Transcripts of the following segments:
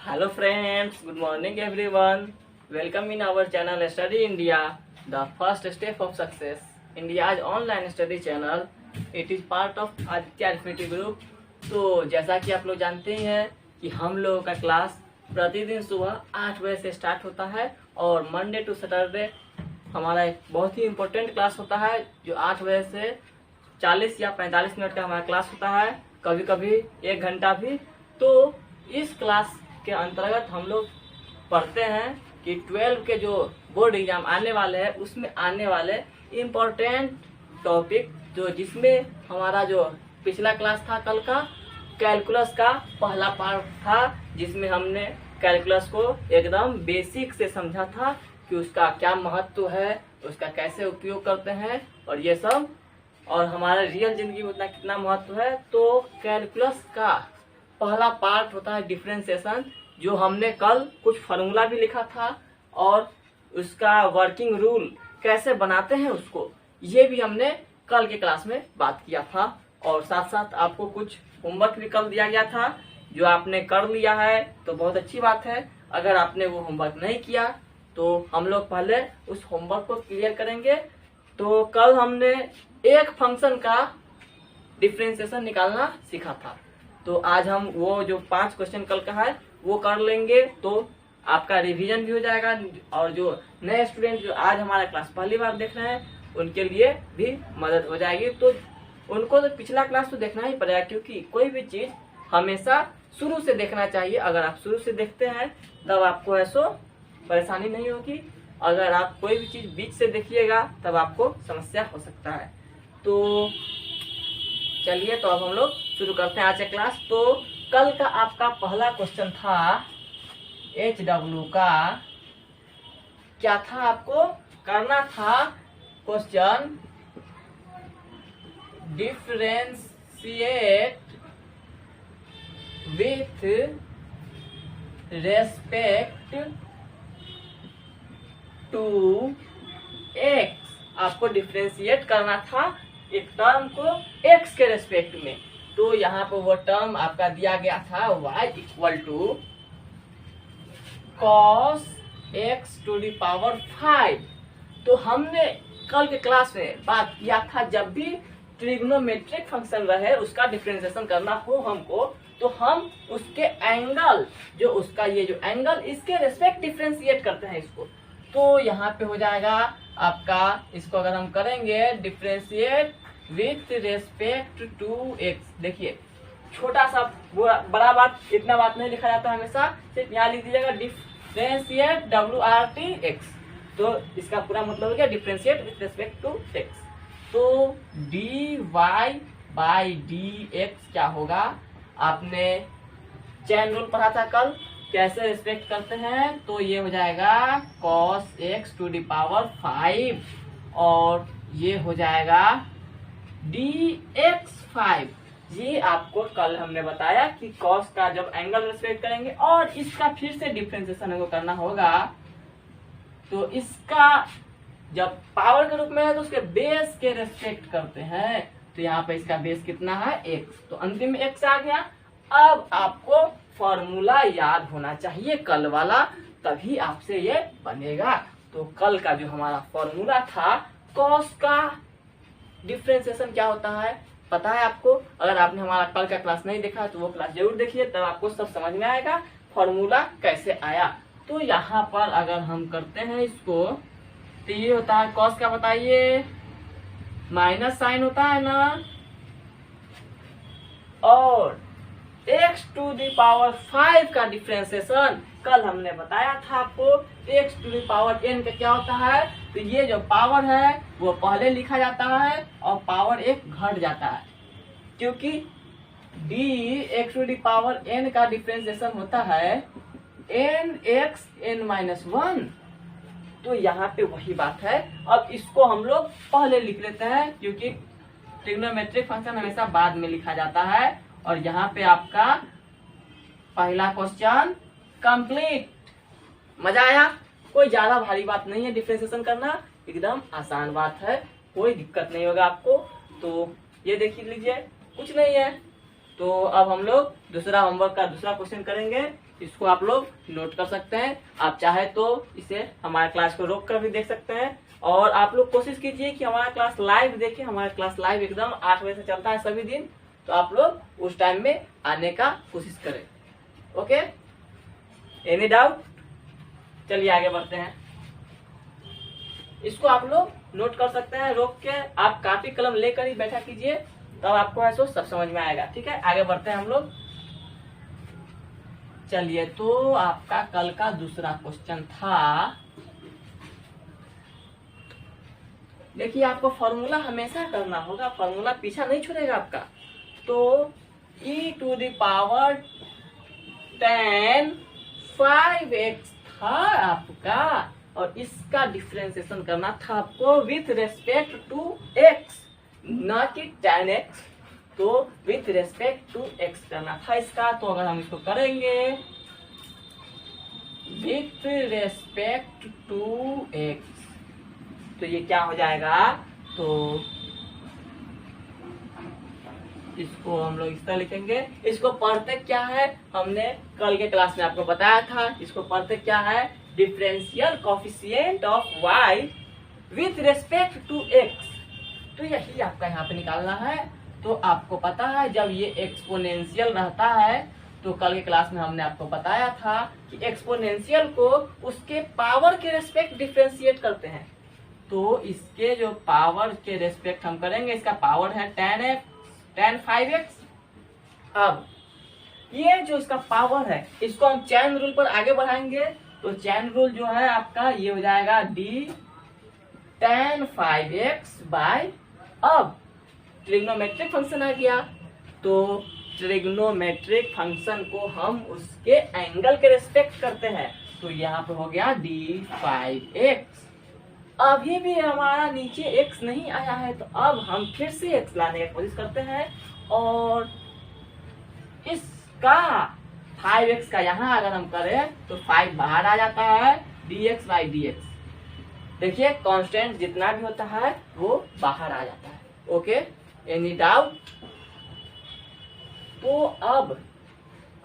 Hello friends, good morning everyone. Welcome in our channel Study India, the first step of success. India's online study channel. It is part of Aditya Arithmetic Group. तो जैसा कि आप लोग जानते ही हैं कि हम लोगों का क्लास प्रतिदिन सुबह 8 बजे से स्टार्ट होता है और मंडे टू सैटरडे हमारा एक बहुत ही इम्पोर्टेंट क्लास होता है जो 8 बजे से 40 या 45 मिनट का हमारा क्लास होता है, कभी कभी 1 घंटा भी। तो इस क्लास के अंतर्गत हम लोग पढ़ते हैं कि 12 के जो बोर्ड एग्जाम आने वाले हैं उसमें आने वाले इम्पोर्टेंट टॉपिक जो जिसमें हमारा जो पिछला क्लास था कल का कैलकुलस का पहला पार्ट था, जिसमें हमने कैलकुलस को एकदम बेसिक से समझा था कि उसका क्या महत्व है, उसका कैसे उपयोग करते हैं और ये सब, और हमारे रियल जिंदगी में उतना कितना महत्व है। तो कैलकुलस का पहला पार्ट होता है डिफरेंशिएशन, जो हमने कल कुछ फार्मूला भी लिखा था और उसका वर्किंग रूल कैसे बनाते हैं उसको, ये भी हमने कल के क्लास में बात किया था। और साथ साथ आपको कुछ होमवर्क भी कल दिया गया था जो आपने कर लिया है तो बहुत अच्छी बात है। अगर आपने वो होमवर्क नहीं किया तो हम लोग पहले उस होमवर्क को क्लियर करेंगे। तो कल हमने एक फंक्शन का डिफरेंशिएशन निकालना सीखा था, तो आज हम वो जो 5 क्वेश्चन कल का है वो कर लेंगे, तो आपका रिवीजन भी हो जाएगा और जो नए स्टूडेंट जो आज हमारा क्लास पहली बार देख रहे हैं उनके लिए भी मदद हो जाएगी। तो उनको तो पिछला क्लास तो देखना ही पड़ेगा, क्योंकि कोई भी चीज हमेशा शुरू से देखना चाहिए। अगर आप शुरू से देखते हैं तब आपको ऐसो परेशानी नहीं होगी, अगर आप कोई भी चीज बीच से देखिएगा तब आपको समस्या हो सकता है। तो चलिए, तो अब हम लोग शुरू करते हैं आज का क्लास। तो कल का आपका पहला क्वेश्चन था HW का, क्या था आपको करना था question differentiate with respect to x. आपको डिफरेंशिएट करना था एक टर्म को x के रेस्पेक्ट में। तो यहाँ पर वो टर्म आपका दिया गया था y equal to cos x to the power 5। तो हमने कल के क्लास में बात किया था जब भी ट्रिग्नोमेट्रिक फंक्शन रहे उसका डिफरेंशिएशन करना हो हमको, तो हम उसके एंगल जो उसका ये जो एंगल इसके रेस्पेक्ट डिफरेंशिएट करते हैं इसको। तो यहाँ पे हो जाएगा आपका, इसको अगर हम करेंगे differentiate with respect to x. देखिए छोटा सा बड़ा बात इतना बात नहीं लिखा जाता हमेशा, सिर्फ यहाँ लिख दीजिएगा डिफरेंशिएट WRT x। तो इसका पूरा मतलब हो गया differentiate with respect to x. तो dy बाई dx क्या होगा, आपने चेन रूल पढ़ा था कल कैसे रेस्पेक्ट करते हैं, तो ये हो जाएगा cos x to the power 5 और ये हो जाएगा dx5। ये आपको कल हमने बताया कि cos का जब एंगल रेस्पेक्ट करेंगे और इसका फिर से डिफरेंशिएशन हमको करना होगा, तो इसका जब पावर के रूप में है तो उसके बेस के रेस्पेक्ट करते हैं। तो यहाँ पे इसका बेस कितना है x, तो अंतिम में x आ गया। अब आपको फॉर्मूला याद होना चाहिए कल वाला, तभी आपसे ये बनेगा। तो कल का जो हमारा फॉर्मूला था cos का डिफरेंशिएशन क्या होता है पता है आपको। अगर आपने हमारा कल का क्लास नहीं देखा तो वो क्लास जरूर देखिए, तब आपको सब समझ में आएगा फॉर्मूला कैसे आया। तो यहाँ पर अगर हम करते हैं इसको, तो ये होता है cos का, बताइए माइनस साइन होता है ना, और x टू द पावर 5 का डिफरेंशिएशन कल हमने बताया था आपको x to the power n का क्या होता है। तो ये जो पावर है वो पहले लिखा जाता है और पावर 1 घट जाता है, क्योंकि dx to the power n का डिफरेंशिएशन होता है nx(n-1). तो यहाँ पे वही बात है। अब इसको हम लोग पहले लिख लेते हैं, क्योंकि ट्रिग्नोमेट्रिक फंक्शन हमेशा बाद में लिखा जाता है। और यहाँ पे आपका पहला क्वेश्चन कंप्लीट। मजा आया? कोई ज्यादा भारी बात नहीं है, डिफरेंशिएशन करना एकदम आसान बात है, कोई दिक्कत नहीं होगा आपको। तो ये देख लीजिए, कुछ नहीं है, तो अब हम लोग दूसरा होमवर्क का दूसरा क्वेश्चन करेंगे। इसको आप लोग नोट कर सकते हैं। आप चाहे तो इसे हमारे क्लास को रोक कर भी देख सकते हैं, और आप लोग कोशिश कीजिए कि हमारा क्लास लाइव देखें। हमारा क्लास लाइव एकदम 8 बजे से चलता है सभी दिन, तो आप लोग उस टाइम में आने का कोशिश करें। Okay, any doubt? चलिए आगे बढ़ते हैं। इसको आप लोग नोट कर सकते हैं रोक के। आप कापी कलम लेकर ही बैठा कीजिए, तब आपको ऐसा सब समझ में आएगा। ठीक है, आगे बढ़ते हैं हम लोग। चलिए, तो आपका कल का दूसरा क्वेश्चन था, देखिए आपको फॉर्मूला हमेशा करना होगा, फॉर्मूला पीछा नहीं छूटेगा आपका। तो e⁻10 5x था आपका, और इसका डिफरेंशिएशन करना था आपको विथ रेस्पेक्ट टू x, ना कि tan x। तो विथ रेस्पेक्ट टू x करना था इसका। तो अगर हम इसको करेंगे विथ रेस्पेक्ट टू x, तो ये क्या हो जाएगा? तो इसको हम लोग इस तरह लिखेंगे। इसको पढ़ते क्या है, हमने कल के क्लास में आपको बताया था। इसको पढ़ते क्या है? Differential coefficient of y with respect to x। तो यही आपका यहाँ पे निकालना है। तो आपको पता है जब ये एक्सपोनेंशियल रहता है, तो कल के क्लास में हमने आपको बताया था कि एक्सपोनेंशियल को उसके पावर के रेस्पेक्ट डिफरेंशिएट करते हैं। तो इसके जो पावर के रेस्पेक्ट हम करेंगे, इसका पावर है tan 5x। अब ये जो इसका पावर है, इसको हम चैन रूल पर आगे बढ़ाएंगे। तो चैन रूल जो है आपका ये हो जाएगा d tan 5x बाय, अब ट्रिग्नोमेट्रिक फंक्शन आ गया, तो ट्रिग्नोमेट्रिक फंक्शन को हम उसके एंगल के रेस्पेक्ट करते हैं। तो यहाँ पे हो गया d 5x। अभी भी हमारा नीचे x नहीं आया है, तो अब हम फिर से x लाने की कोशिश करते हैं, और इसका 5x का यहाँ अगर हम करें तो 5 बाहर आ जाता है, dx बाई dx। देखिए कांस्टेंट जितना भी होता है वो बाहर आ जाता है। Okay, any doubt? तो अब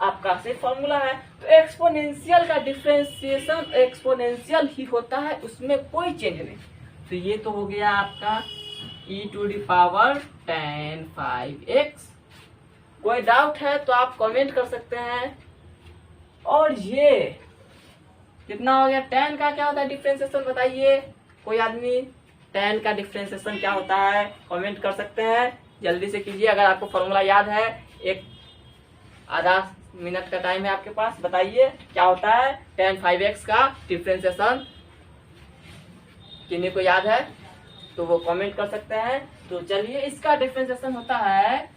आपका से फॉर्मूला है, तो एक्सपोनेंशियल का डिफरेंशिएशन एक्सपोनेंशियल ही होता है, उसमें कोई चेंज नहीं। तो ये तो हो गया आपका e⁻10 5x। कोई डाउट है तो आप कमेंट कर सकते हैं। और ये कितना हो गया? tan का क्या होता है डिफरेंशिएशन, बताइए कोई आदमी। tan का डिफरेंशिएशन क्या होता है कमेंट कर सकते हैं, जल्दी से कीजिए। अगर आपको फॉर्मूला याद है, एक आधा मिनट का टाइम है आपके पास, बताइए क्या होता है tan 5x का डिफरेंशिएशन। किन्हीं को याद है तो वो कमेंट कर सकते हैं। तो चलिए, इसका डिफरेंशिएशन होता है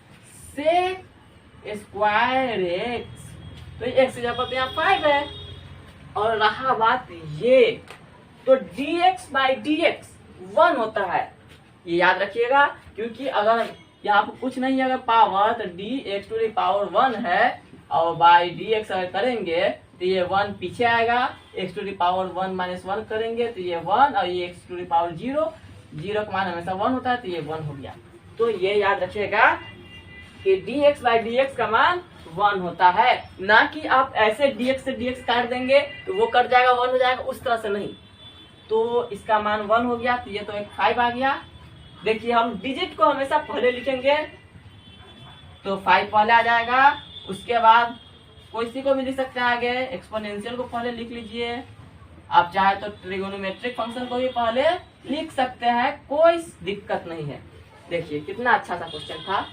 sec स्क्वायर x। तो x की जगह पर यहाँ 5 है, और रहा बात ये, तो dx बाई dx 1 होता है, ये याद रखिएगा। क्योंकि अगर यहाँ पर कुछ नहीं है अगर पावर, तो dx⁻1 है, और बाई dx अगर करेंगे तो ये 1 पीछे आएगा, x⁻1 माइनस 1 करेंगे तो ये 1, और ये x⁻0, 0 का मान हमेशा 1 होता है, तो ये 1 हो गया। तो ये याद रखिएगा कि dx बाई dx का मान 1 होता है, ना कि आप ऐसे dx से dx काट देंगे तो वो कट जाएगा 1 हो जाएगा, उस तरह से नहीं। तो इसका मान 1 हो गया, तो ये तो एक 5 आ गया। देखिए हम डिजिट को हमेशा पहले लिखेंगे, तो 5 पहले आ जाएगा, उसके बाद कोई को भी लिख सकते हैं आगे, एक्सपोनेंशियल को पहले लिख लीजिए। आप चाहे तो ट्रिगोनोमेट्रिक फंक्शन को भी पहले लिख सकते हैं, कोई दिक्कत नहीं है। देखिए कितना अच्छा सा क्वेश्चन था।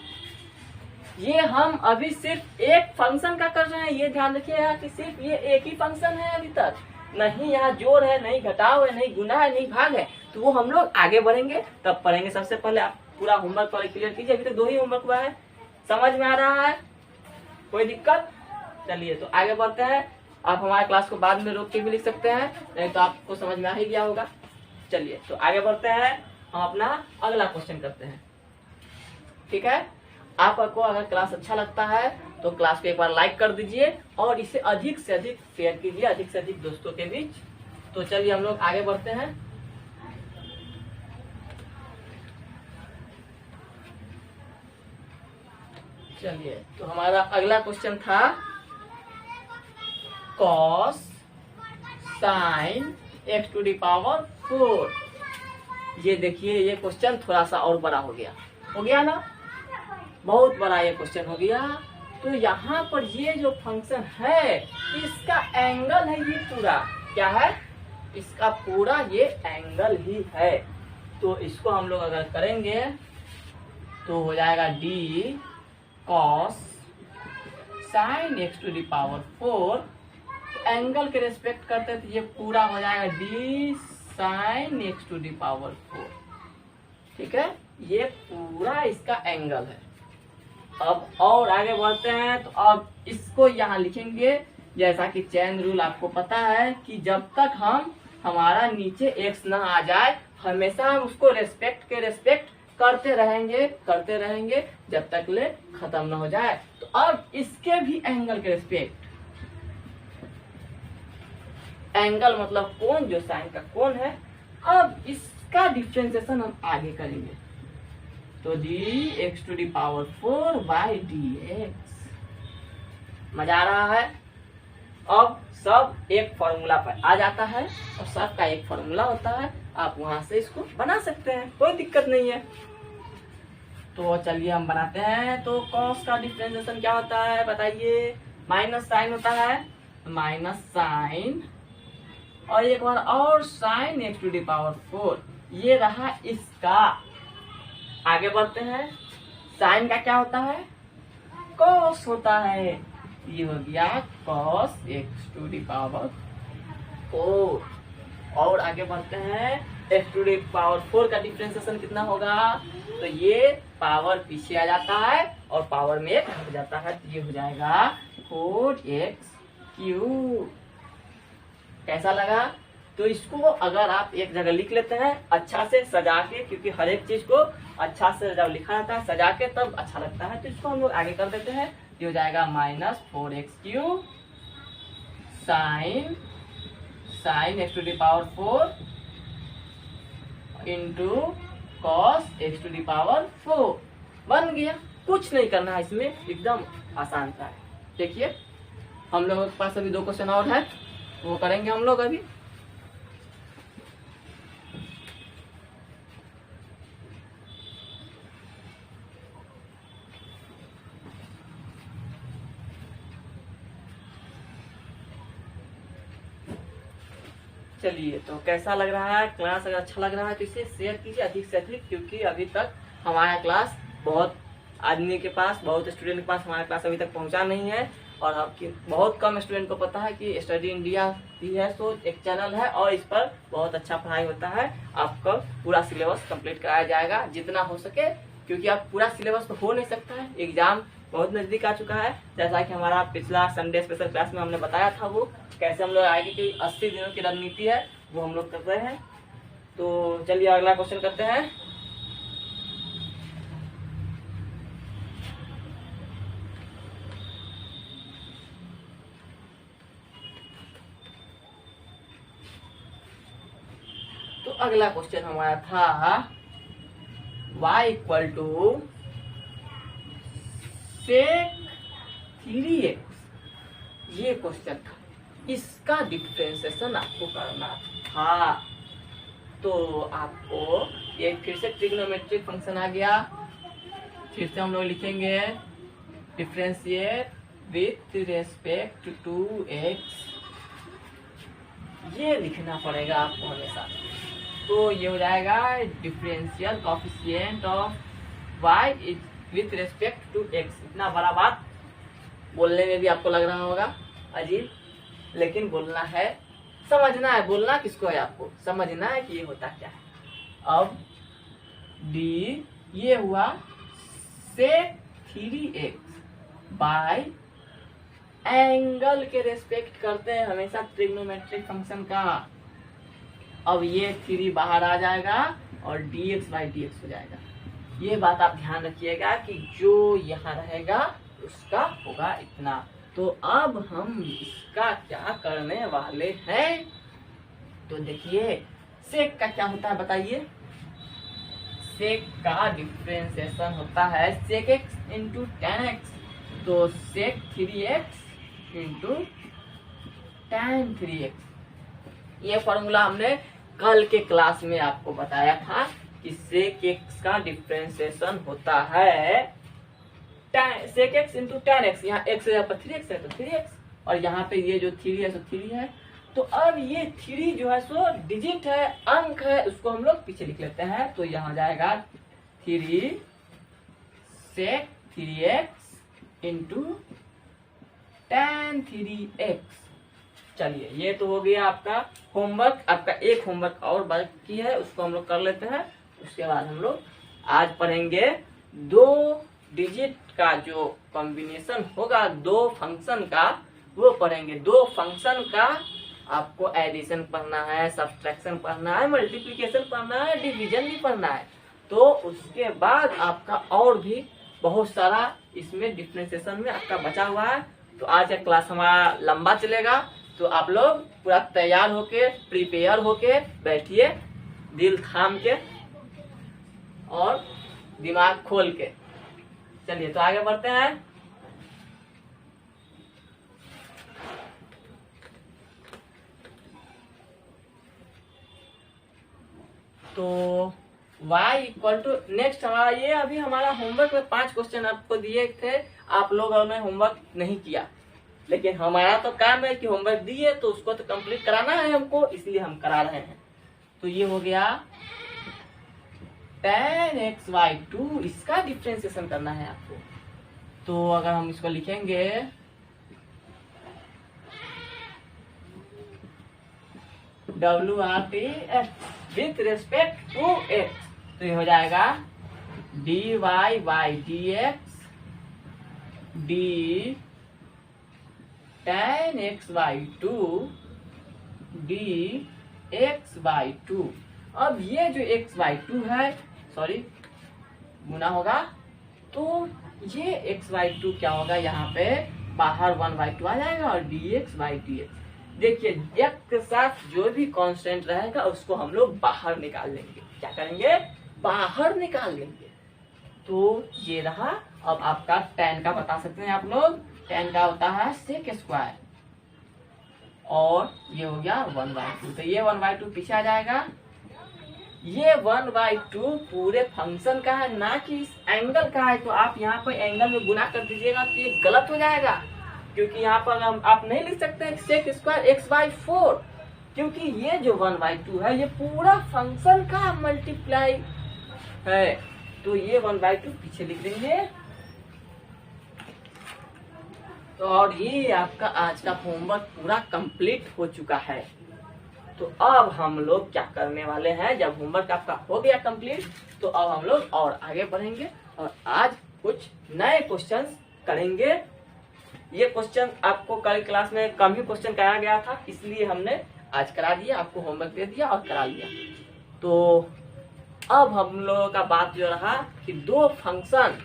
ये हम अभी सिर्फ एक फंक्शन का कर रहे हैं, ये ध्यान रखिएगा कि सिर्फ ये एक ही फंक्शन है अभी तक, नहीं यहाँ जोड़ है, नहीं घटाव है, नहीं गुना है, नहीं भाग है। तो वो हम लोग आगे बढ़ेंगे तब पढ़ेंगे। सबसे पहले आप पूरा होमवर्क पहले क्लियर कीजिए। अभी तक 2 ही होमवर्क हुआ है, समझ में आ रहा है? कोई दिक्कत? चलिए तो आगे बढ़ते हैं। आप हमारे क्लास को बाद में रोक के भी लिख सकते हैं, नहीं तो आपको समझ में आ ही गया होगा। चलिए तो आगे बढ़ते हैं, हम अपना अगला क्वेश्चन करते हैं। ठीक है, आपको अगर क्लास अच्छा लगता है तो क्लास को एक बार लाइक कर दीजिए, और इसे अधिक से अधिक शेयर कीजिए, अधिक से अधिक दोस्तों के बीच। तो चलिए हम लोग आगे बढ़ते हैं। चलिए, तो हमारा अगला क्वेश्चन था cos sine x to the power 4। ये देखिए, ये क्वेश्चन थोड़ा सा और बड़ा हो गया ना, बहुत बड़ा ये क्वेश्चन हो गया। तो यहाँ पर ये जो फंक्शन है इसका एंगल है, ये पूरा क्या है, इसका पूरा ये एंगल ही है। तो इसको हम लोग अगर करेंगे तो हो जाएगा d cos sine x to the power 4। Angle के रेस्पेक्ट करते हैं तो ये पूरा हो जाएगा d sine x to the power 4। ठीक है, ये पूरा इसका एंगल है। अब और आगे बढ़ते हैं, तो अब इसको यहाँ लिखेंगे जैसा कि चेन रूल आपको पता है कि जब तक हमारा नीचे x ना आ जाए हमेशा हम उसको रेस्पेक्ट करते रहेंगे जब तक ले खत्म ना हो जाए। तो अब इसके भी एंगल के रेस्पेक्ट, एंगल मतलब कोण, जो साइन का कोण है, अब इसका डिफ्रेंसिएशन हम आगे करेंगे। तो d x to the power 4 by d x. मजा आ रहा है। अब सब एक फॉर्मूला पर आ जाता है और सबका एक फॉर्मूला होता है, आप वहां से इसको बना सकते हैं, कोई दिक्कत नहीं है। तो चलिए हम बनाते हैं। तो कॉस का डिफरेंशिएशन क्या होता है बताइए, माइनस साइन होता है, माइनस साइन और एक बार और sine x to the power 4। ये रहा इसका। आगे बढ़ते हैं, साइन का क्या होता है, कॉस होता है। ये हो गया cos x to the power 4। और आगे बढ़ते हैं, एक्स टू दी पावर 4 का डिफरेंशिएशन कितना होगा, तो ये पावर पीछे आ जाता है और पावर में एक हट जाता है, तो ये हो जाएगा 4x³। कैसा लगा। तो इसको अगर आप एक जगह लिख लेते हैं अच्छा से सजा के, क्योंकि हर एक चीज को अच्छा से जब लिखा जाता है सजा के तब अच्छा लगता है, तो इसको हम लोग आगे कर देते हैं। ये हो जाएगा -4x³ sine x to the power 4 into cos x to the power 4। बन गया, कुछ नहीं करना है इसमें, एकदम आसान था। देखिए हम लोगों के पास अभी 2 क्वेश्चन और है, वो करेंगे हम लोग अभी। चलिए, तो कैसा लग रहा है क्लास, अगर अच्छा लग रहा है तो इसे शेयर कीजिए अधिक से अधिक, क्योंकि अभी तक हमारा क्लास बहुत आदमी के पास, बहुत स्टूडेंट के पास हमारा क्लास अभी तक पहुंचा नहीं है। और आपकी बहुत कम स्टूडेंट को पता है कि स्टडी इंडिया भी है, सो एक चैनल है और इस पर बहुत अच्छा पढ़ाई होता है। आपका पूरा सिलेबस कंप्लीट कराया जाएगा जितना हो सके, क्योंकि आप पूरा सिलेबस तो हो नहीं सकता है, एग्जाम बहुत नजदीक आ चुका है। जैसा कि हमारा पिछला संडे स्पेशल क्लास में हमने बताया था, वो कैसे हम लोग आगे की 80 दिनों की रणनीति है वो हम लोग कर रहे हैं। तो चलिए अगला क्वेश्चन करते हैं। तो अगला क्वेश्चन हमारा था y equal to sec 3x। ये क्वेश्चन था, इसका डिफरेंशिएशन आपको करना था। तो आपको ये फिर से ट्रिग्नोमेट्रिक फंक्शन आ गया, फिर से हम लोग लिखेंगे differentiate with respect to x। ये लिखना पड़ेगा आपको हमेशा। तो ये हो जाएगा differential coefficient of y with respect to x। इतना बड़ा बात बोलने में भी आपको लग रहा होगा अजीब, लेकिन बोलना है, समझना है। बोलना किसको है, आपको समझना है कि ये होता क्या है। अब d ये हुआ sec 3x बाय एंगल के रेस्पेक्ट करते हैं हमेशा ट्रिग्नोमेट्रिक फंक्शन का। अब ये 3 बाहर आ जाएगा और dx बाई dx हो जाएगा। ये बात आप ध्यान रखिएगा कि जो यहाँ रहेगा उसका होगा इतना। तो अब हम इसका क्या करने वाले हैं, तो देखिए सेक का क्या होता है बताइए। सेक का डिफरेंशिएशन होता है सेक x इंटू टेन एक्स। तो sec 3x into tan 3x, ये फॉर्मूला हमने कल के क्लास में आपको बताया था। इससे x का डिफ्रेंसिएशन होता है sec x into tan x। यहाँ x है, 3x है तो 3x, और यहाँ पे ये जो 3 है सो 3 है। तो अब ये 3 जो है सो डिजिट है, अंक है, उसको हम लोग पीछे लिख लेते हैं। तो यहाँ जाएगा 3 sec 3x into tan 3x। चलिए, ये तो हो गया आपका होमवर्क। आपका एक होमवर्क और बाकी है, उसको हम लोग कर लेते हैं। उसके बाद हम लोग आज पढ़ेंगे 2 डिजिट का जो कॉम्बिनेशन होगा 2 फंक्शन का, वो पढ़ेंगे। 2 फंक्शन का आपको एडिशन पढ़ना है, सब्ट्रैक्शन पढ़ना है, मल्टीप्लिकेशन पढ़ना है, डिवीजन भी पढ़ना है। तो उसके बाद आपका और भी बहुत सारा इसमें डिफरेंशिएशन में आपका बचा हुआ है। तो आज का क्लास हमारा लंबा चलेगा, तो आप लोग पूरा तैयार होके, प्रिपेयर होके बैठिए, दिल थाम के और दिमाग खोल के। चलिए, तो आगे बढ़ते हैं। तो y इक्वल टू नेक्स्ट हमारा ये अभी हमारा होमवर्क में 5 क्वेश्चन आपको दिए थे, आप लोगों ने होमवर्क नहीं किया, लेकिन हमारा तो काम है कि होमवर्क दिए तो उसको तो कंप्लीट कराना है हमको, इसलिए हम करा रहे हैं। तो ये हो गया tan x/2, इसका डिफरेंशिएशन करना है आपको। तो अगर हम इसको लिखेंगे WRT with respect to x, तो ये हो जाएगा dy/dx d tan x/2 dx/2। अब ये जो x/2 है, सॉरी गुना होगा, तो ये x/2 क्या होगा, यहाँ पे बाहर 1/2 आ जाएगा और dx/dx। देखिए, x के साथ जो भी कांस्टेंट रहेगा उसको हम लोग बाहर निकाल लेंगे। क्या करेंगे, बाहर निकाल लेंगे। तो ये रहा। अब आपका tan का बता सकते हैं आप लोग, tan का होता है sec स्क्वायर, और ये हो गया 1/2। तो ये 1/2 पीछे आ जाएगा। ये 1/2 पूरे फंक्शन का है, ना कि इस एंगल का है। तो आप यहाँ पर एंगल में गुना कर दीजिएगा तो ये गलत हो जाएगा, क्योंकि यहाँ पर हम आप नहीं लिख सकते sec स्क्वायर x/4, क्योंकि ये जो 1/2 है ये पूरा फंक्शन का मल्टीप्लाई है। तो ये 1/2 पीछे लिख देंगे। तो और ये आपका आज का होमवर्क पूरा कंप्लीट हो चुका है। तो अब हम लोग क्या करने वाले हैं, जब होमवर्क आपका हो गया कंप्लीट, तो अब हम लोग और आगे बढ़ेंगे और आज कुछ नए क्वेश्चंस करेंगे। ये क्वेश्चन आपको कल क्लास में कम ही क्वेश्चन कराया गया था, इसलिए हमने आज करा दिया, आपको होमवर्क दे दिया और करा लिया। तो अब हम लोगों का बात जो रहा कि 2 फंक्शन,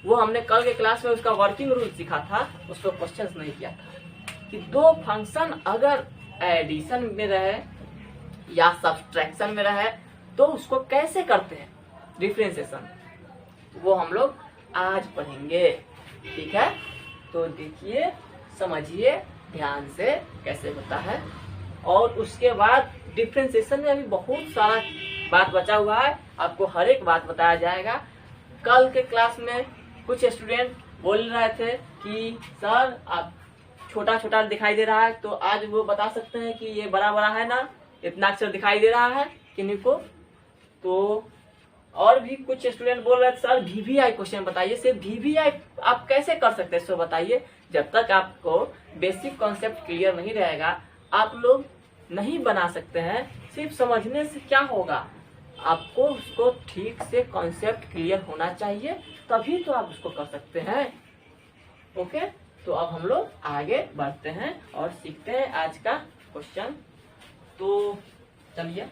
वो हमने कल के क्लास में उसका वर्किंग रूल सीखा था, उसको क्वेश्चंस नहीं किया था कि 2 फंक्शन अगर एडिशन में रहे या सब्ट्रैक्शन में रहे तो उसको कैसे करते हैं डिफरेंशिएशन, वो हम लोग आज पढ़ेंगे। ठीक है, तो देखिए, समझिए ध्यान से कैसे होता है। और उसके बाद डिफरेंशिएशन में अभी बहुत सारा बात बचा हुआ है, आपको हर एक बात बताया जाएगा। कल के क्लास में कुछ स्टूडेंट बोल रहे थे कि सर आप छोटा छोटा दिखाई दे रहा है, तो आज वो बता सकते हैं कि ये बड़ा बड़ा है ना, इतना अक्षर दिखाई दे रहा है किन्हीं को। तो और भी कुछ स्टूडेंट बोल रहे थे सर VVI क्वेश्चन बताइए, सिर्फ VVI आप कैसे कर सकते हैं, सो बताइए। जब तक आपको बेसिक कॉन्सेप्ट क्लियर नहीं रहेगा, आप लोग नहीं बना सकते हैं। सिर्फ समझने से क्या होगा, आपको उसको ठीक से कॉन्सेप्ट क्लियर होना चाहिए, तभी तो आप उसको कर सकते हैं। ओके, तो अब हम लोग आगे बढ़ते हैं और सीखते हैं आज का क्वेश्चन। तो चलिए,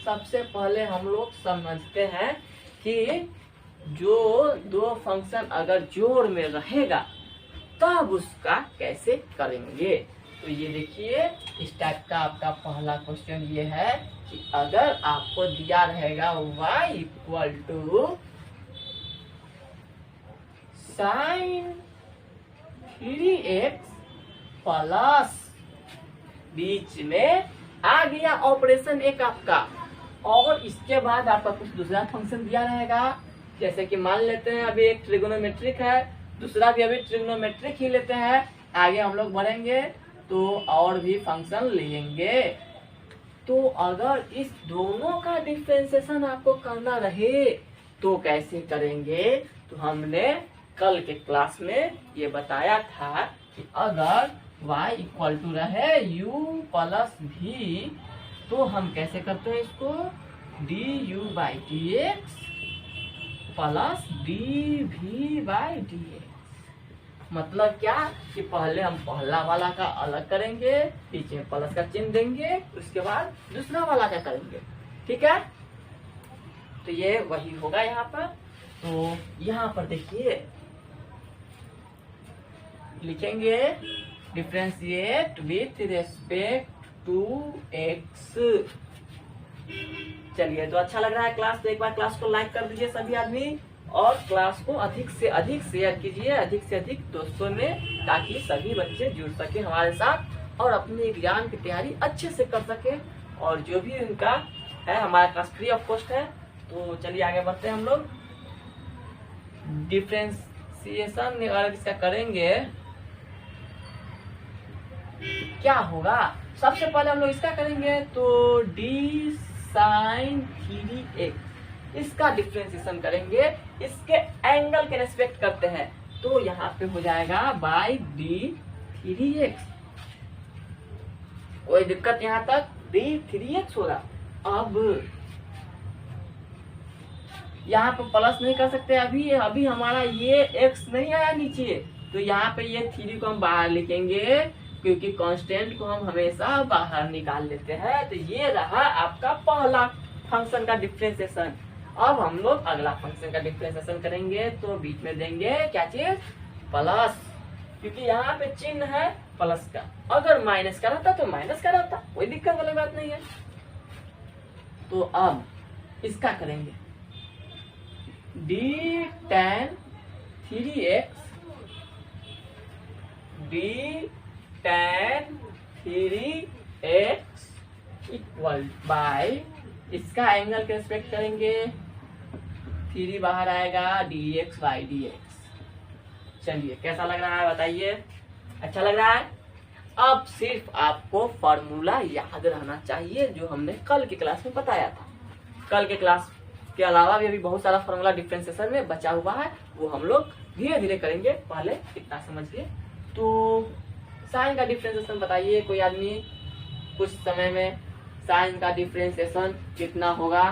सबसे पहले हम लोग समझते हैं कि जो 2 फंक्शन अगर जोड़ में रहेगा तब उसका कैसे करेंगे। तो ये देखिए इस टाइप का आपका पहला क्वेश्चन ये है कि अगर आपको दिया रहेगा y equal to sine 3x plus बीच में आ गया ऑपरेशन एक आपका, और इसके बाद आपका कुछ दूसरा फंक्शन दिया रहेगा। जैसे कि मान लेते हैं अभी एक ट्रिगोनोमेट्रिक है, दूसरा भी अभी ट्रिगोनोमेट्रिक ही लेते हैं, आगे हम लोग बढ़ेंगे तो और भी फंक्शन लेंगे। तो अगर इस दोनों का डिफरेंशिएशन आपको करना रहे तो कैसे करेंगे? तो हमने कल के क्लास में ये बताया था कि अगर y इक्वल टू रहे u प्लस v, तो हम कैसे करते हैं इसको, du by d x plus dv by d x. मतलब क्या कि पहले हम पहला वाला का अलग करेंगे, पीछे प्लस का चिन्ह देंगे, उसके बाद दूसरा वाला का करेंगे। ठीक है, तो ये वही होगा यहाँ पर। तो यहाँ पर देखिए लिखेंगे differentiate with respect to x। चलिए, तो अच्छा लग रहा है क्लास, तो एक बार क्लास को लाइक कर दीजिए सभी आदमी, और क्लास को अधिक से अधिक शेयर कीजिए, अधिक से अधिक दोस्तों में, ताकि सभी बच्चे जुड़ सके हमारे साथ और अपने एग्जाम की तैयारी अच्छे से कर सके। और जो भी उनका है हमारा क्लास फ्री ऑफ कॉस्ट है। तो चलिए आगे बढ़ते हैं हम लोग। डिफरेंशिएशन अगर इसका करेंगे क्या होगा, सबसे पहले हम लोग इसका करेंगे तो d sin 3x, इसका डिफरेंशिएशन करेंगे, इसके एंगल के रेस्पेक्ट करते हैं, तो यहाँ पे हो जाएगा बाई d3x। कोई दिक्कत यहाँ तक, d3x होगा। अब यहाँ पे प्लस नहीं कर सकते, अभी हमारा ये x नहीं आया नीचे, तो यहाँ पे ये 3 को हम बाहर लिखेंगे, क्योंकि कांस्टेंट को हम हमेशा बाहर निकाल लेते हैं। तो ये रहा आपका पहला फंक्शन का डिफरेंशिएशन। अब हम लोग अगला फंक्शन का डिफरेंशिएशन करेंगे, तो बीच में देंगे क्या चीज, प्लस, क्योंकि यहाँ पे चिन्ह है प्लस का। अगर माइनस का रहता तो माइनस का रहता, कोई दिक्कत वाली बात नहीं है। तो अब इसका करेंगे d tan 3x d tan 3x equal bye, इसका एंगल के रेस्पेक्ट करेंगे, 3 बाहर आएगा, dx बाई dx। चलिए कैसा लग रहा है बताइए, अच्छा लग रहा है? अब सिर्फ आपको फॉर्मूला याद रहना चाहिए जो हमने कल की क्लास में बताया था। कल के क्लास के अलावा भी अभी बहुत सारा फॉर्मूला डिफरेंशिएशन में बचा हुआ है, वो हम लोग धीरे धीरे करेंगे, पहले इतना समझिए। तो साइन का डिफरेंशिएशन बताइए कोई आदमी कुछ समय में, साइन का डिफरेंशिएशन कितना होगा?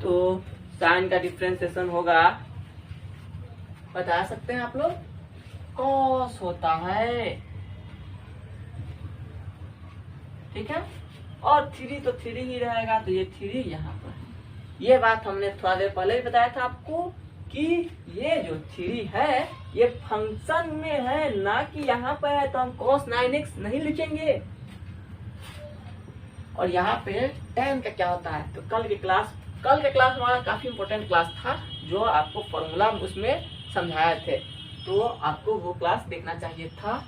तो साइन का डिफरेंशिएशन होगा, बता सकते हैं आप लोग, कॉस होता है। ठीक है, और 3 तो 3 ही रहेगा, तो ये 3 यहाँ पर है। ये बात हमने थोड़ा देर पहले ही बताया था आपको कि ये जो 3 है ये फंक्शन में है, ना कि यहाँ पर है, तो हम cos 9x नहीं लिखेंगे। और यहाँ पे tan का क्या होता है, तो कल के क्लास हमारा काफी इंपॉर्टेंट क्लास था, जो आपको फॉर्मूला उसमें समझाया थे, तो आपको वो क्लास देखना चाहिए था।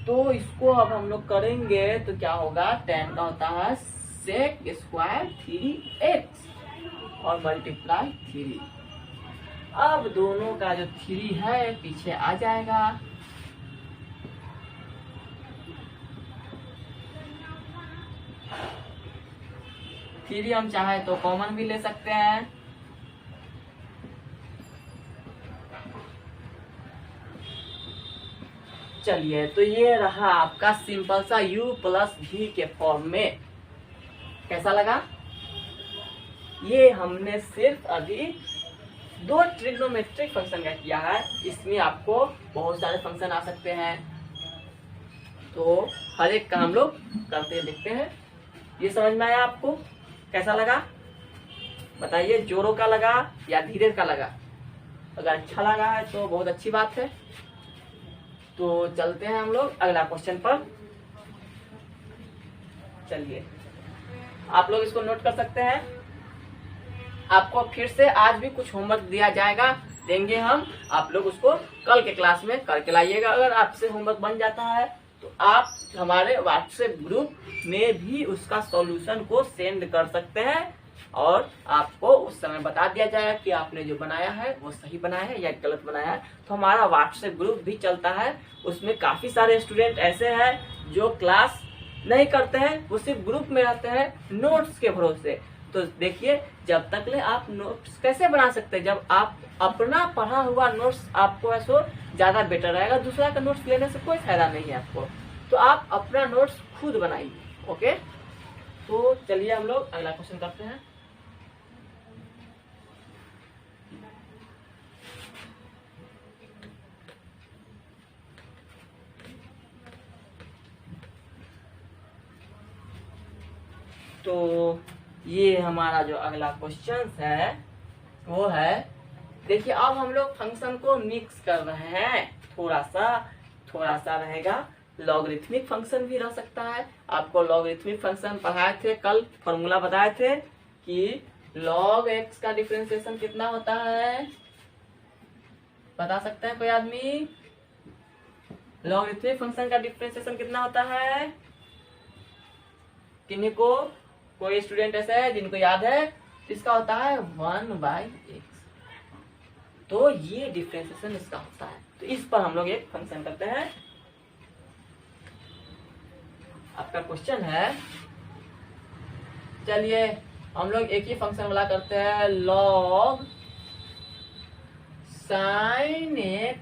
तो इसको अब हम लोग करेंगे तो क्या होगा, tan का होता है sec स्क्वायर 3x और मल्टीप्लाई 3। अब दोनों का जो 3 है पीछे आ जाएगा, थ्री हम चाहे तो कॉमन भी ले सकते हैं। चलिए, तो ये रहा आपका सिंपल सा u प्लस v के फॉर्म में। कैसा लगा? ये हमने सिर्फ अभी 2 ट्रिग्नोमेट्रिक फंक्शन का किया है, इसमें आपको बहुत सारे फंक्शन आ सकते हैं, तो हर एक का हम लोग करते देखते हैं। ये समझ में आया आपको? कैसा लगा बताइए, जोरों का लगा या धीरे का लगा? अगर अच्छा लगा है तो बहुत अच्छी बात है, तो चलते हैं हम लोग अगला क्वेश्चन पर। चलिए आप लोग इसको नोट कर सकते हैं। आपको फिर से आज भी कुछ होमवर्क दिया जाएगा, देंगे हम, आप लोग उसको कल के क्लास में करके लाइएगा। अगर आपसे होमवर्क बन जाता है तो आप हमारे व्हाट्सएप ग्रुप में भी उसका सॉल्यूशन को सेंड कर सकते हैं और आपको उस समय बता दिया जाएगा कि आपने जो बनाया है वो सही बनाया है या गलत बनाया है। तो हमारा व्हाट्सएप ग्रुप भी चलता है, उसमें काफी सारे स्टूडेंट ऐसे हैं जो क्लास नहीं करते हैं, वो सिर्फ ग्रुप में रहते हैं नोट्स के भरोसे। तो देखिए, जब तक ले आप नोट्स कैसे बना सकते हैं, जब आप अपना पढ़ा हुआ नोट्स आपको ऐसो ज्यादा बेटर रहेगा। दूसरा का नोट्स लेने से कोई फायदा नहीं है आपको, तो आप अपना नोट्स खुद बनाइए। ओके, तो चलिए हम लोग अगला क्वेश्चन करते हैं। तो ये हमारा जो अगला क्वेश्चन है वो है, देखिए अब हम लोग फंक्शन को मिक्स कर रहे हैं, थोड़ा सा रहेगा। लॉगरिथमिक फंक्शन भी रह सकता है। आपको लॉगरिथमिक फंक्शन पढ़ाए थे कल, फॉर्मूला बताए थे कि log x का डिफरेंशिएशन कितना होता है, बता सकते हैं कोई आदमी? लॉगरिथमिक फंक्शन का डिफरेंशिएशन कितना होता है? किन्हीं को, कोई स्टूडेंट ऐसे है जिनको याद है? इसका होता है 1/x। तो ये डिफरेंशिएशन इसका होता है। तो इस पर हम लोग एक फंक्शन करते हैं। आपका क्वेश्चन है, चलिए हम लोग एक ही फंक्शन वाला करते हैं, log sin x।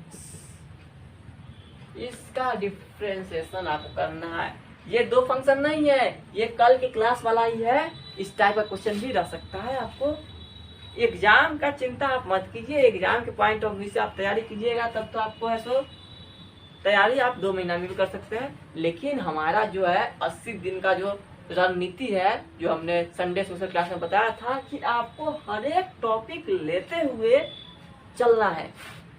इसका डिफरेंशिएशन आपको करना है। ये दो फंक्शन नहीं है, ये कल के क्लास वाला ही है। इस टाइप का क्वेश्चन भी रह सकता है। आपको एग्जाम का चिंता आप मत कीजिए, एग्जाम के पॉइंट ऑफ व्यू से आप तैयारी कीजिएगा, तब तो आपको है सो तैयारी आप 2 महीना में भी कर सकते हैं। लेकिन हमारा जो है 80 दिन का जो रणनीति है, जो हमने संडे सोशल क्लास में बताया था कि आपको हर एक टॉपिक लेते हुए चलना है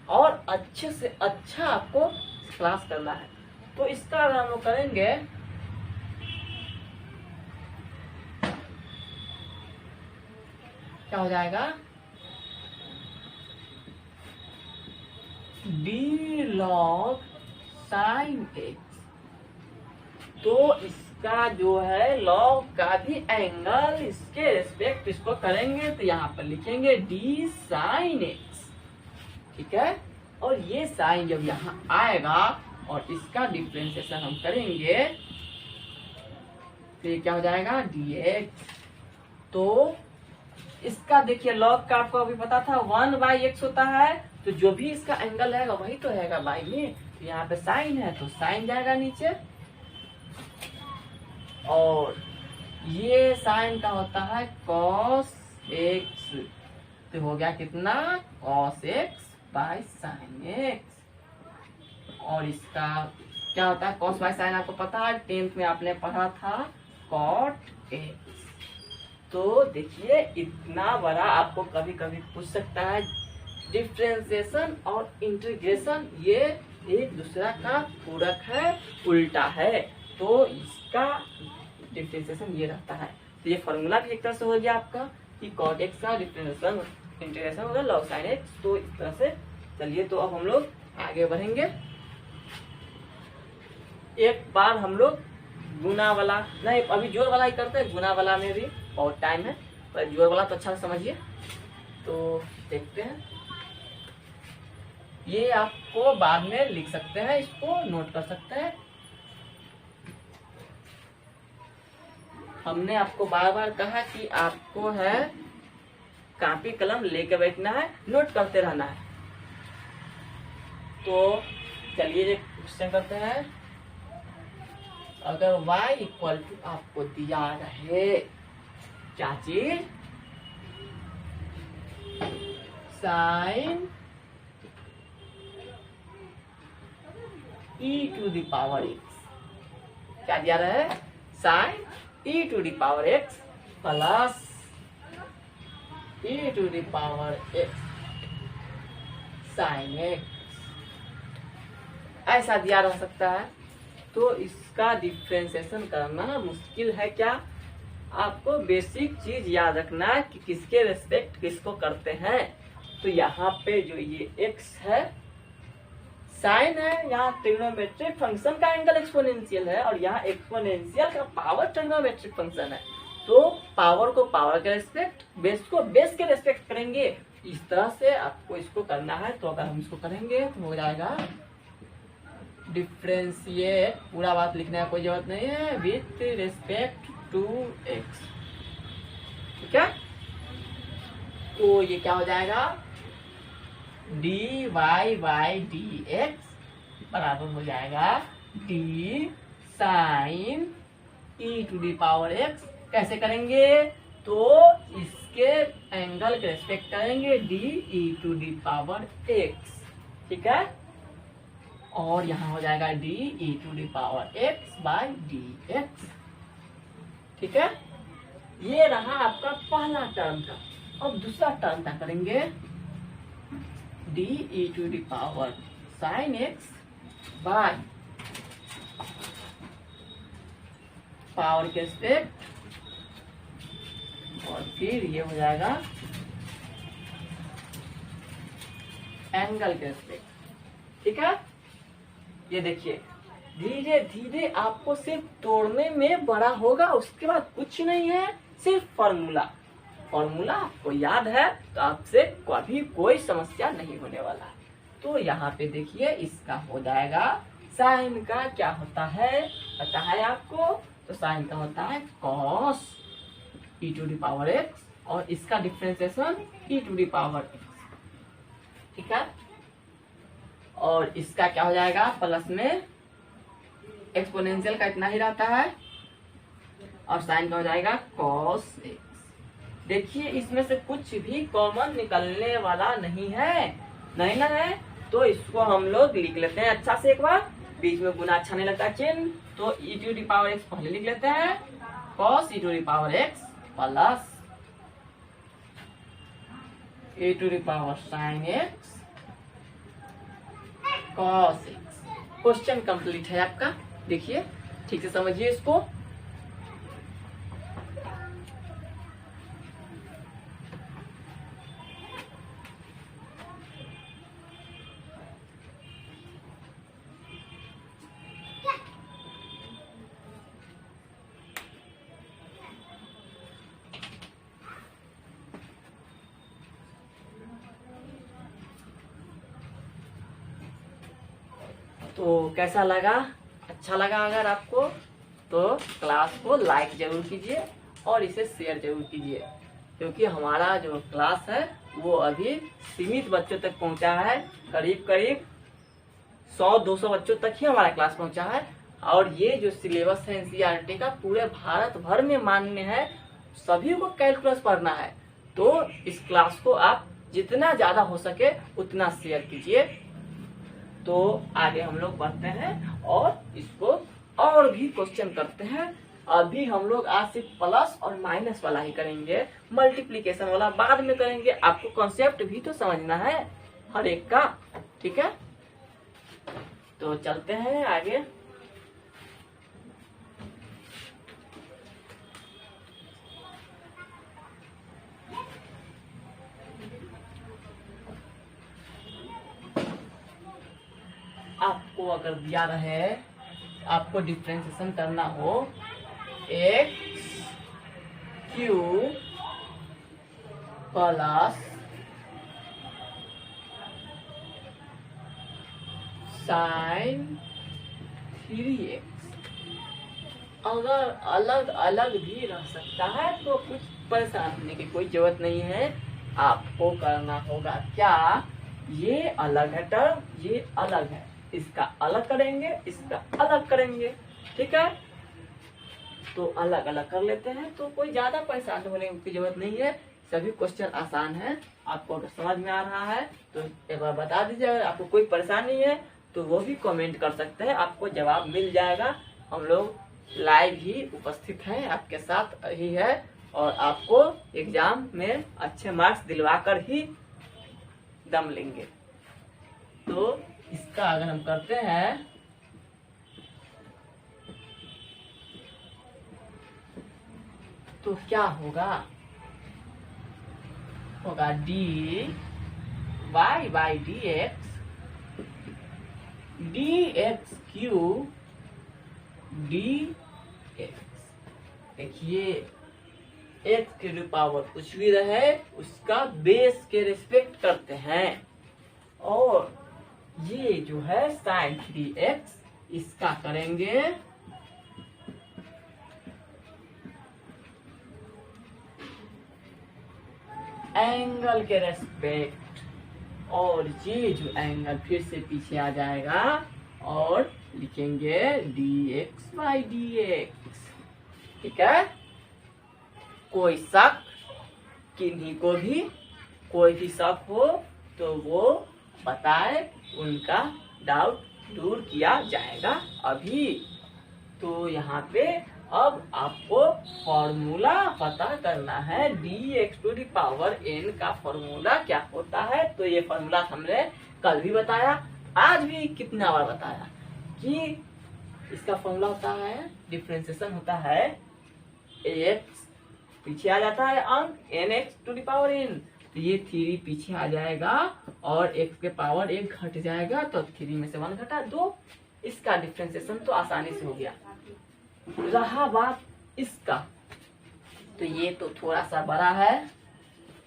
और अच्छे से अच्छा आपको क्लास करना है। तो इसका अगर हम लोग करेंगे, क्या हो जाएगा, d log sin x। तो इसका जो है log का भी एंगल इसके रेस्पेक्ट इसको करेंगे तो यहाँ पर लिखेंगे d sin x, ठीक है। और ये साइन जब यहाँ आएगा और इसका डिफरेंशिएशन हम करेंगे तो ये क्या हो जाएगा, dx। तो इसका देखिए log का आपको अभी पता था 1/x होता है, तो जो भी इसका एंगल रहेगा वही तो रहेगा बाई में। तो यहाँ पे साइन है तो साइन जाएगा नीचे, और ये साइन का होता है cos x। तो हो गया कितना, cos x by sine x। और इसका क्या होता है, cos बाई साइन आपको पता है, 10th में आपने पढ़ा था cot x। तो देखिए इतना बड़ा आपको कभी कभी पूछ सकता है। डिफरेंशिएशन और इंटीग्रेशन ये एक दूसरा का पूरक है, उल्टा है। तो इसका डिफरेंशिएशन ये रहता है। तो ये फॉर्मूला भी एक तरह से हो गया आपका कि cot x का डिफरेंशिएशन इंटीग्रेशन होगा log sin x। तो इस तरह से चलिए, तो अब हम लोग आगे बढ़ेंगे। एक बार हम लोग गुना वाला नहीं, अभी जोड़ वाला ही करते हैं, गुना वाला में भी बहुत टाइम है, पर जोड़ वाला तो अच्छा समझिए। तो देखते हैं, ये आपको बाद में लिख सकते हैं, इसको नोट कर सकते हैं। हमने आपको बार बार कहा कि आपको है कॉपी कलम लेके बैठना है, नोट करते रहना है। तो चलिए क्वेश्चन करते हैं। अगर y इक्वल टू आपको दिया रहे क्या चीज, sine e to the power x, क्या दिया रहे, sine e to the power x plus e to the power x sine x ऐसा दिया रह सकता है। तो इसका डिफ्रेंसिएशन करना मुश्किल है क्या? आपको बेसिक चीज याद रखना है कि किसके रेस्पेक्ट किसको करते हैं। तो यहाँ पे जो ये x है साइन है, यहाँ ट्रिग्नोमेट्रिक फंक्शन का एंगल एक्सपोनेंशियल है, और यहाँ एक्सपोनेंशियल का पावर ट्रिग्नोमेट्रिक फंक्शन है। तो पावर को पावर के रेस्पेक्ट, बेस को बेस के रेस्पेक्ट करेंगे। इस तरह से आपको इसको करना है। तो अगर हम इसको करेंगे तो हो जाएगा डिफ्रेंशिएट, पूरा बात लिखने का कोई जरूरत नहीं है, विथ रेस्पेक्ट टू x। ठीक है, तो ये क्या हो जाएगा, dy बाई डी एक्स बराबर हो जाएगा d sine e to the power x। कैसे करेंगे? तो इसके एंगल के रेस्पेक्ट करेंगे, d e to the power x। ठीक है, और यहाँ हो जाएगा d e to the power x by d x. ठीक है, ये रहा आपका पहला टर्म का। अब दूसरा टर्म क्या करेंगे, d e to the power sine x by power के रेस्पेक्ट, और फिर ये हो जाएगा एंगल के रेस्पेक्ट। ठीक है, ये देखिए धीरे धीरे आपको सिर्फ तोड़ने में बड़ा होगा, उसके बाद कुछ नहीं है, सिर्फ फॉर्मूला आपको याद है तो आपसे कभी कोई समस्या नहीं होने वाला। तो यहाँ पे देखिए इसका हो जाएगा, साइन का क्या होता है पता है आपको? तो साइन का होता है cos e to the power x, और इसका differentiation e to the power x। ठीक है, और इसका क्या हो जाएगा, प्लस में एक्सपोनेंशियल का इतना ही रहता है, और साइन का हो जाएगा कॉस x। देखिए इसमें से कुछ भी कॉमन निकलने वाला नहीं है, नहीं ना है, तो इसको हम लोग लिख लेते हैं अच्छा से एक बार। बीच में गुना अच्छा नहीं लगता चिन्ह, तो e to the power x पहले लिख लेते हैं, cos e to the power x plus e to the power sine x cos x। Question complete है आपका। देखिए ठीक से समझिए इसको। तो कैसा लगा? अच्छा लगा अगर आपको तो क्लास को लाइक जरूर कीजिए और इसे शेयर जरूर कीजिए, क्योंकि हमारा जो क्लास है वो अभी सीमित बच्चों तक पहुंचा है। करीब करीब 100-200 बच्चों तक ही हमारा क्लास पहुंचा है, और ये जो सिलेबस है एनसीईआरटी का पूरे भारत भर में मान्य है। सभी को कैलकुलस पढ़ना है, तो इस क्लास को आप जितना ज्यादा हो सके उतना शेयर कीजिए। तो आगे हम लोग बढ़ते हैं और इसको और भी क्वेश्चन करते हैं। अभी हम लोग आज सिर्फ प्लस और माइनस वाला ही करेंगे, मल्टीप्लिकेशन वाला बाद में करेंगे। आपको कॉन्सेप्ट भी तो समझना है हर एक का, ठीक है? तो चलते हैं आगे। आपको अगर दिया रहे, आपको डिफरेंशिएशन करना हो x Q plus sign 3x, अगर अलग अलग भी रह सकता है तो कुछ परेशान होने की कोई जरूरत नहीं है। आपको करना होगा क्या, ये अलग है टर्म, ये अलग है, इसका अलग करेंगे, इसका अलग करेंगे, ठीक है? तो अलग अलग कर लेते हैं, तो कोई ज्यादा परेशान होने की जरूरत नहीं है। सभी क्वेश्चन आसान है। आपको अगर समझ में आ रहा है तो एक बार बता दीजिए। अगर आपको कोई परेशानी है तो वो भी कमेंट कर सकते हैं, आपको जवाब मिल जाएगा। हम लोग लाइव ही उपस्थित हैं, आपके साथ ही है, और आपको एग्जाम में अच्छे मार्क्स दिलवा कर ही दम लेंगे। तो इसका अगर हम करते हैं तो क्या होगा, dy by dx cube dx। देखिए x के पावर कुछ भी रहे उसका बेस के रिस्पेक्ट करते हैं, और ये जो है sin 3x इसका करेंगे एंगल के रेस्पेक्ट, और ये जो एंगल फिर से पीछे आ जाएगा और लिखेंगे dx by dx। ठीक है, कोई शक, किन्हीं को भी कोई भी शक हो तो वो बताए, उनका डाउट दूर किया जाएगा अभी। तो यहाँ पे अब आपको फॉर्मूला पता करना है, dx to the power n का फॉर्मूला क्या होता है। तो ये फॉर्मूला हमने कल भी बताया, आज भी कितना बार बताया कि इसका फॉर्मूला होता है, डिफरेंशिएशन होता है ax, पीछे आ जाता है अंक nx to the power n, तो ये 3 पीछे आ जाएगा और x के पावर 1 घट जाएगा, तो 3 में से 1 घटा 2। इसका डिफरेंशिएशन तो आसानी से हो गया। रहा बात इसका, तो ये तो थोड़ा सा बड़ा है,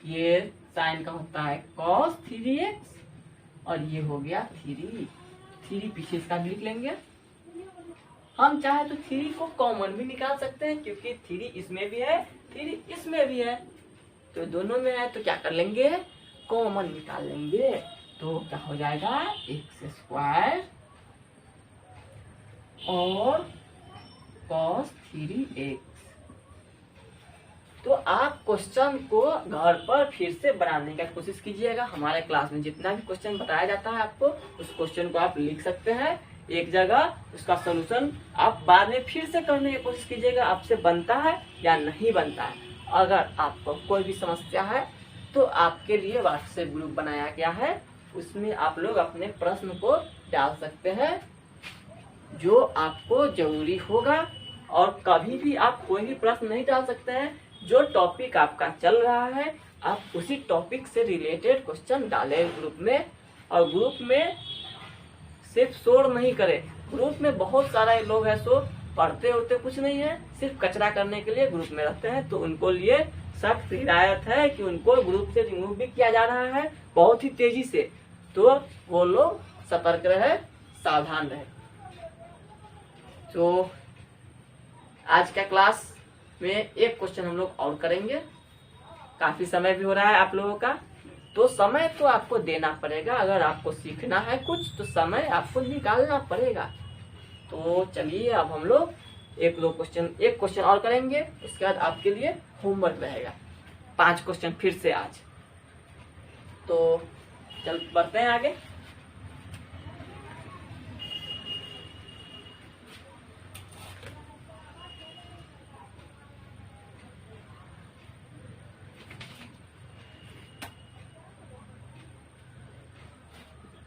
ये साइन का होता है cos 3x और ये हो गया 3 पीछे इसका भी लिख लेंगे। हम चाहे तो 3 को कॉमन भी निकाल सकते हैं, क्योंकि 3 इसमें भी है 3 इसमें भी है, तो दोनों में है तो क्या कर लेंगे, कॉमन निकाल लेंगे। तो क्या हो जाएगा x² और cos 3x। तो आप क्वेश्चन को घर पर फिर से बनाने का कोशिश कीजिएगा। हमारे क्लास में जितना भी क्वेश्चन बताया जाता है आपको, उस क्वेश्चन को आप लिख सकते हैं एक जगह, उसका सोल्यूशन आप बाद में फिर से करने की कोशिश कीजिएगा, आपसे बनता है या नहीं बनता है। अगर आपको कोई भी समस्या है तो आपके लिए व्हाट्सएप ग्रुप बनाया गया है, उसमें आप लोग अपने प्रश्न को डाल सकते हैं जो आपको जरूरी होगा। और कभी भी आप कोई भी प्रश्न नहीं डाल सकते हैं, जो टॉपिक आपका चल रहा है आप उसी टॉपिक से रिलेटेड क्वेश्चन डालें ग्रुप में। और ग्रुप में सिर्फ शोर नहीं करें, ग्रुप में बहुत सारे लोग हैं सो पढ़ते उड़ते कुछ नहीं है, सिर्फ कचरा करने के लिए ग्रुप में रहते हैं। तो उनको लिए सख्त हिदायत है कि उनको ग्रुप से रिमूव भी किया जा रहा है बहुत ही तेजी से, तो वो लोग सतर्क रहे, सावधान रहे। तो आज का क्लास में एक क्वेश्चन हम लोग और करेंगे, काफी समय भी हो रहा है आप लोगों का, तो समय तो आपको देना पड़ेगा। अगर आपको सीखना है कुछ तो समय आपको निकालना पड़ेगा। तो चलिए अब हम लोग एक क्वेश्चन और करेंगे, उसके बाद आपके लिए होमवर्क रहेगा 5 क्वेश्चन फिर से आज। तो चल बढ़ते हैं आगे।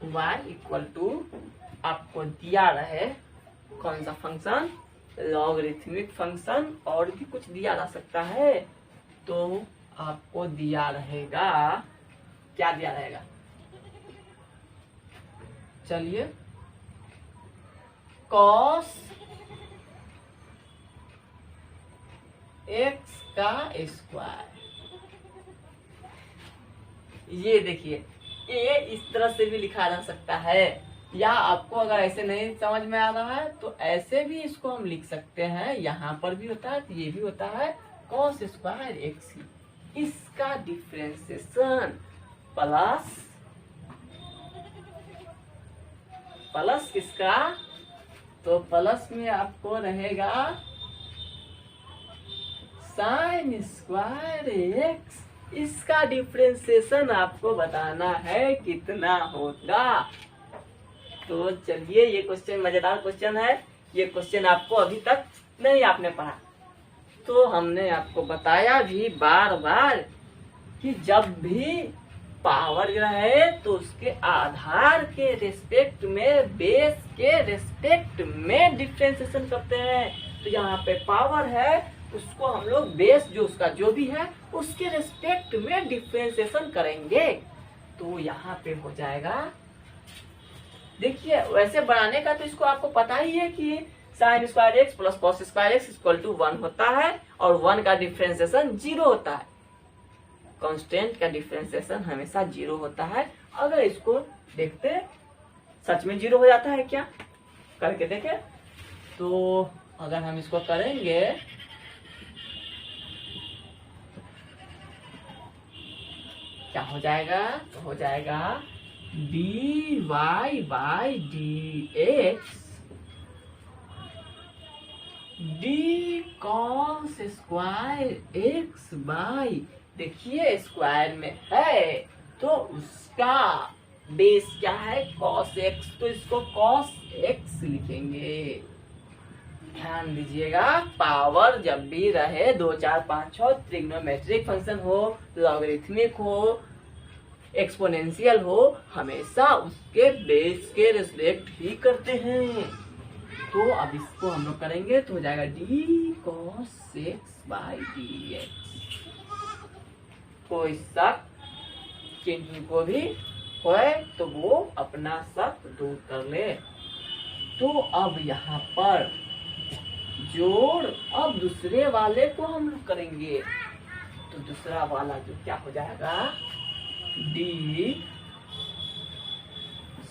y इक्वल टू आपको दिया रहे कौन सा फंक्शन, लॉगरिथमिक फंक्शन, और भी कुछ दिया जा सकता है। तो आपको दिया रहेगा, क्या दिया रहेगा, चलिए cos x का स्क्वायर। ये देखिए ये इस तरह से भी लिखा जा सकता है, या आपको अगर ऐसे नहीं समझ में आ रहा है तो ऐसे भी इसको हम लिख सकते हैं। यहाँ पर भी होता है तो ये भी होता है cos स्क्वायर x, इसका डिफरेंशिएशन प्लस किसका, तो प्लस में आपको रहेगा sin स्क्वायर x, इसका डिफरेंशिएशन आपको बताना है कितना होगा। तो चलिए ये क्वेश्चन मजेदार क्वेश्चन है, ये क्वेश्चन आपको अभी तक नहीं आपने पढ़ा, तो हमने आपको बताया भी बार बार कि जब भी पावर रहे तो उसके आधार के रिस्पेक्ट में, बेस के रिस्पेक्ट में डिफ्रेंसिएशन करते हैं। तो यहाँ पे पावर है, उसको हम लोग बेस जो उसका जो भी है उसके रिस्पेक्ट में डिफ्रेंसिएशन करेंगे। तो यहाँ पे हो जाएगा, देखिए वैसे बनाने का तो इसको आपको पता ही है कि sine square x plus cos square x equal to 1 होता है और 1 का डिफ्रेंसिएशन 0 होता है। कांस्टेंट का डिफ्रेंसिएशन हमेशा 0 होता है। अगर इसको देखते सच में 0 हो जाता है क्या, करके देखे। तो अगर हम इसको करेंगे क्या हो जाएगा, तो हो जाएगा dy by dx D cos square x by, देखिए स्क्वायर में है तो उसका बेस क्या है, कॉस एक्स, तो इसको कॉस एक्स लिखेंगे। ध्यान दीजिएगा, पावर जब भी रहे 2 4 5 6 ट्रिग्नोमेट्रिक फंक्शन हो, लॉगरिथमिक हो, एक्सपोनेंशियल हो, हमेशा उसके बेस के रिस्पेक्ट ही करते हैं। तो अब इसको हम लोग करेंगे तो हो जाएगा d cos x by d x. कोई शक किन्हीं को भी होए तो वो अपना शक दूर कर ले। तो अब यहाँ पर जोड़, अब दूसरे वाले को हम लोग करेंगे। तो दूसरा वाला जो क्या हो जाएगा, d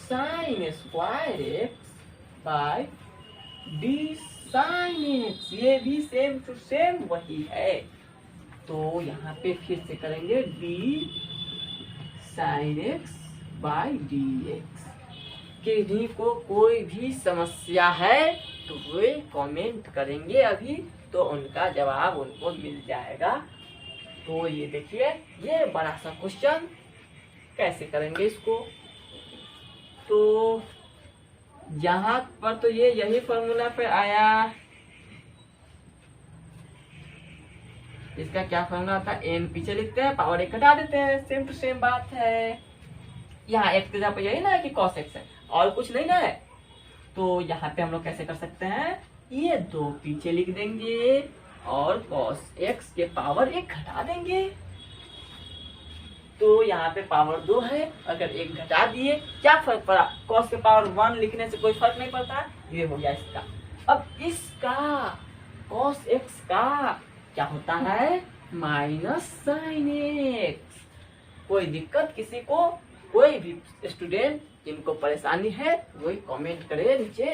sine square x by d sine x, ये भी सेम टू सेम वही है। तो यहाँ पे फिर से करेंगे d sine x by d x. किन्हीं को कोई भी समस्या है तो वे कमेंट करेंगे अभी, तो उनका जवाब उनको मिल जाएगा। तो ये देखिए, ये बड़ा सा क्वेश्चन कैसे करेंगे इसको। तो यहाँ पर तो ये यही फॉर्मूला पे आया, इसका क्या फॉर्मूला था, एन पीछे लिखते हैं, पावर एक घटा देते हैं, सेम टू सेम बात है। यहाँ एक की जगह पे यही ना है कि कॉस एक्स है और कुछ नहीं ना है। तो यहाँ पे हम लोग कैसे कर सकते हैं, ये 2 पीछे लिख देंगे और कॉस एक्स के पावर 1 घटा देंगे। तो यहाँ पे पावर 2 है, अगर 1 घटा दिए क्या फर्क पड़ा, कॉस के पावर 1 लिखने से कोई फर्क नहीं पड़ता। ये हो गया इसका। अब इसका कॉस एक्स का क्या होता है, माइनस साइन एक्स। कोई दिक्कत किसी को, कोई भी स्टूडेंट जिनको परेशानी है वही कमेंट करे नीचे।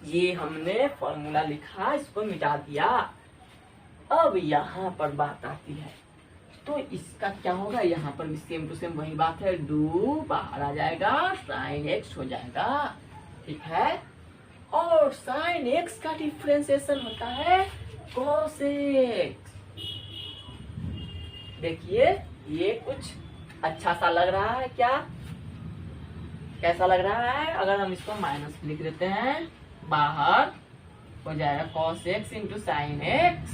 ये हमने फॉर्मूला लिखा, इसको मिटा दिया। अब यहाँ पर बात आती है, तो इसका क्या होगा, यहाँ पर भी सेम टू सेम वही बात है, डू बाहर आ जाएगा, साइन एक्स हो जाएगा, ठीक है। और साइन एक्स का डिफरेंशिएशन होता है कॉस एक्स। देखिए ये कुछ अच्छा सा लग रहा है क्या, कैसा लग रहा है, अगर हम इसको माइनस लिख देते हैं, बाहर हो जाएगा cos x into sine x.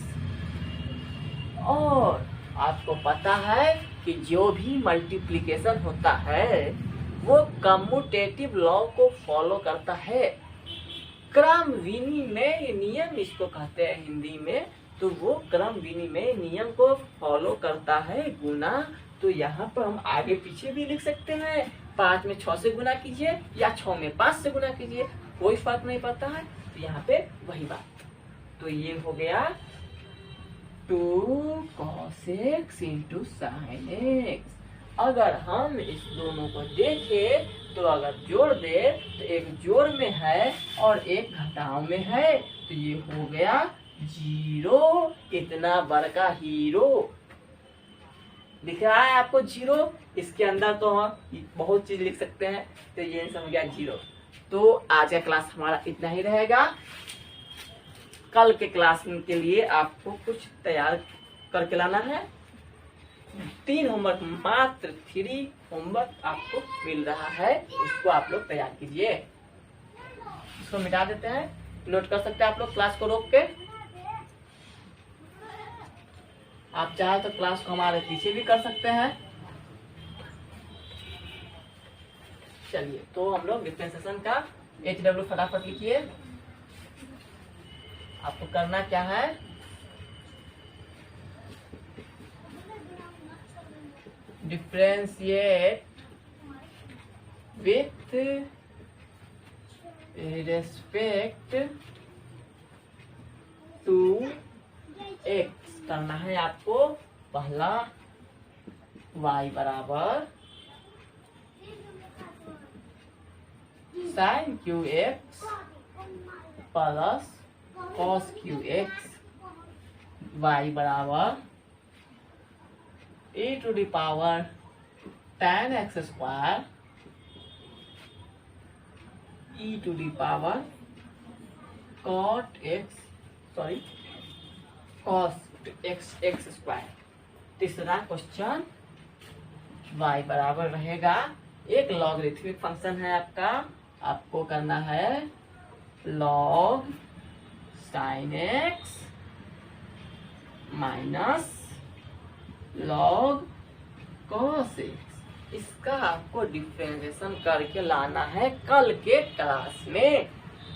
और आपको पता है कि जो भी मल्टीप्लिकेशन होता है वो कम्यूटेटिव लॉ को फॉलो करता है। क्रम विनिमय नियम इसको कहते हैं हिंदी में। तो वो क्रम विनिमय नियम को फॉलो करता है, गुना। तो यहाँ पर हम आगे पीछे भी लिख सकते हैं, 5 में 6 से गुना कीजिए या 6 में 5 से गुना कीजिए, कोई फर्क नहीं पड़ता है। तो यहाँ पे वही बात। तो ये हो गया 2 cos x into sine x. अगर हम इस दोनों को देखें तो अगर जोड़ दे तो एक जोड़ में है और एक घटाव में है, तो ये हो गया 0। इतना बड़का हीरो दिख रहा है आपको 0, इसके अंदर तो हम बहुत चीज लिख सकते हैं। तो ये समझ गया 0। तो आज का क्लास हमारा इतना ही रहेगा। कल के क्लास के लिए आपको कुछ तैयार करके लाना है। 3 होमवर्क, मात्र 3 होमवर्क आपको मिल रहा है, उसको आप लोग तैयार कीजिए। इसको मिटा देते हैं, नोट कर सकते हैं आप लोग क्लास को रोक के। आप चाहे तो क्लास को हमारे पीछे भी कर सकते हैं। चलिए तो हम लोग डिफरेंशिएशन का HW फटाफट लिखिए। आपको करना क्या है, differentiate with respect to x करना है आपको। पहला y बराबर sin QX plus cos QX, y बराबर e to the power tan x square e to the power cos x square. तीसरा क्वेश्चन y बराबर रहेगा, एक लॉगरिथमिक फंक्शन है आपका, आपको करना है log sin x minus log cos x। इसका आपको डिफरेंशिएशन करके लाना है कल के क्लास में,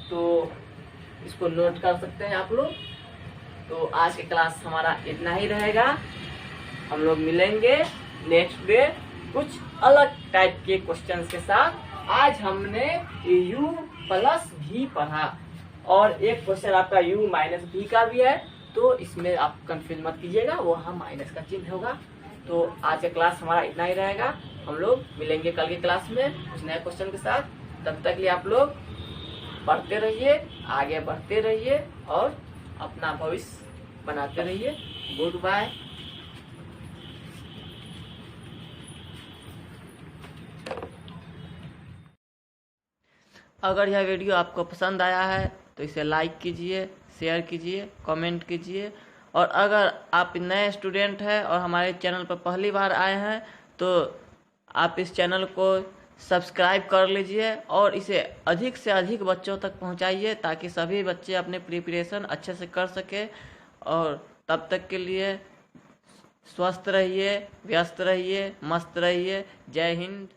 तो इसको नोट कर सकते हैं आप लोग। तो आज के क्लास हमारा इतना ही रहेगा, हम लोग मिलेंगे नेक्स्ट डे कुछ अलग टाइप के क्वेश्चंस के साथ। आज हमने u प्लस भी पढ़ा और एक क्वेश्चन आपका u माइनस भी का भी है, तो इसमें आप कंफ्यूज मत कीजिएगा, वो हम माइनस का चिन्ह होगा। तो आज का क्लास हमारा इतना ही रहेगा, हम लोग मिलेंगे कल की क्लास में कुछ नए क्वेश्चन के साथ। तब तक लिए आप लोग पढ़ते रहिए, आगे बढ़ते रहिए और अपना भविष्य बनाते रहिए। Good bye. अगर यह वीडियो आपको पसंद आया है तो इसे लाइक कीजिए, शेयर कीजिए, कमेंट कीजिए। और अगर आप नए स्टूडेंट हैं और हमारे चैनल पर पहली बार आए हैं तो आप इस चैनल को सब्सक्राइब कर लीजिए और इसे अधिक से अधिक बच्चों तक पहुंचाइए ताकि सभी बच्चे अपने प्रिपरेशन अच्छे से कर सके। और तब तक के लिए स्वस्थ रहिए, व्यस्त रहिए, मस्त रहिए। जय हिंद,